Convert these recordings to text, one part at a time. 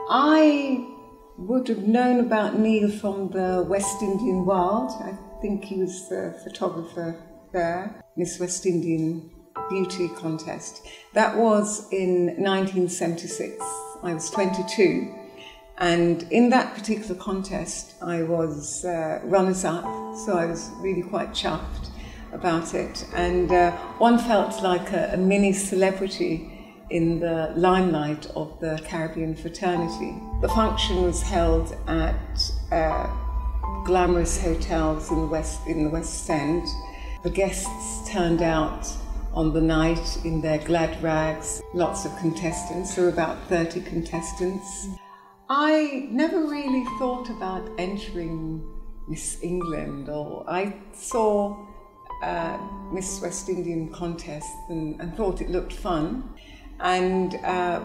I would have known about Neil from the West Indian world. I think he was the photographer there, Miss West Indian Beauty Contest. That was in 1976. I was 22, and in that particular contest I was runners-up, so I was really quite chuffed about it, and one felt like a mini celebrity in the limelight of the Caribbean fraternity. The function was held at glamorous hotels in the West End. The guests turned out on the night in their glad rags, lots of contestants, there were about 30 contestants. I never really thought about entering Miss England, or I saw Miss West Indian contest and thought it looked fun. And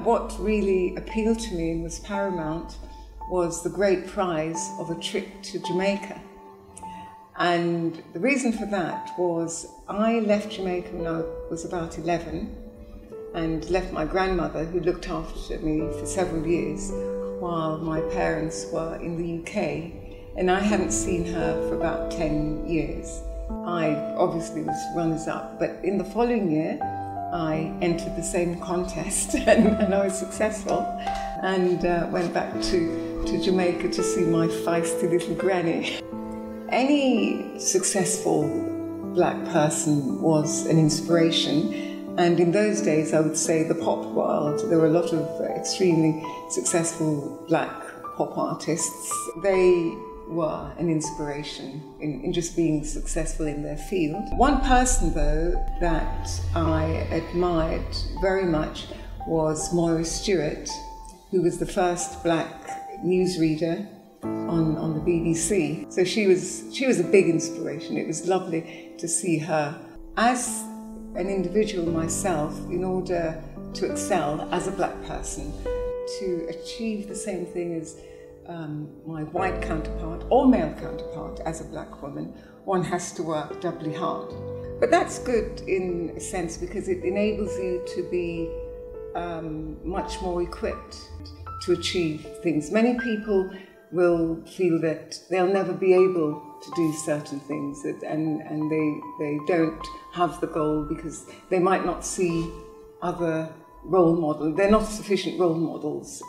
what really appealed to me and was paramount was the great prize of a trip to Jamaica. And the reason for that was I left Jamaica when I was about 11 and left my grandmother, who looked after me for several years, while my parents were in the UK, and I hadn't seen her for about 10 years. I obviously was runners-up, but in the following year I entered the same contest and I was successful, and went back to Jamaica to see my feisty little granny. Any successful black person was an inspiration, and in those days I would say the pop world, there were a lot of extremely successful black pop artists. They were an inspiration in just being successful in their field. One person though that I admired very much was Moira Stewart, who was the first black newsreader on the BBC. So she was a big inspiration. It was lovely to see her. As an individual myself, in order to excel as a black person, to achieve the same thing as my white counterpart or male counterpart as a black woman, one has to work doubly hard. But that's good in a sense because it enables you to be much more equipped to achieve things. Many people will feel that they'll never be able to do certain things, and they don't have the goal because they might not see other role models. They're not sufficient role models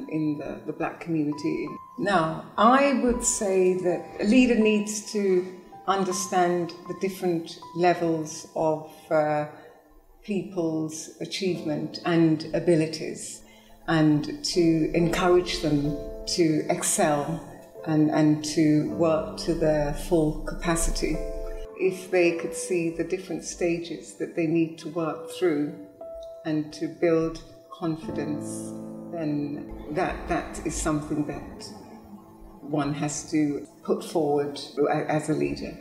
in the black community. Now, I would say that a leader needs to understand the different levels of people's achievement and abilities, and to encourage them to excel and to work to their full capacity. If they could see the different stages that they need to work through and to build confidence, then that is something that one has to put forward as a leader.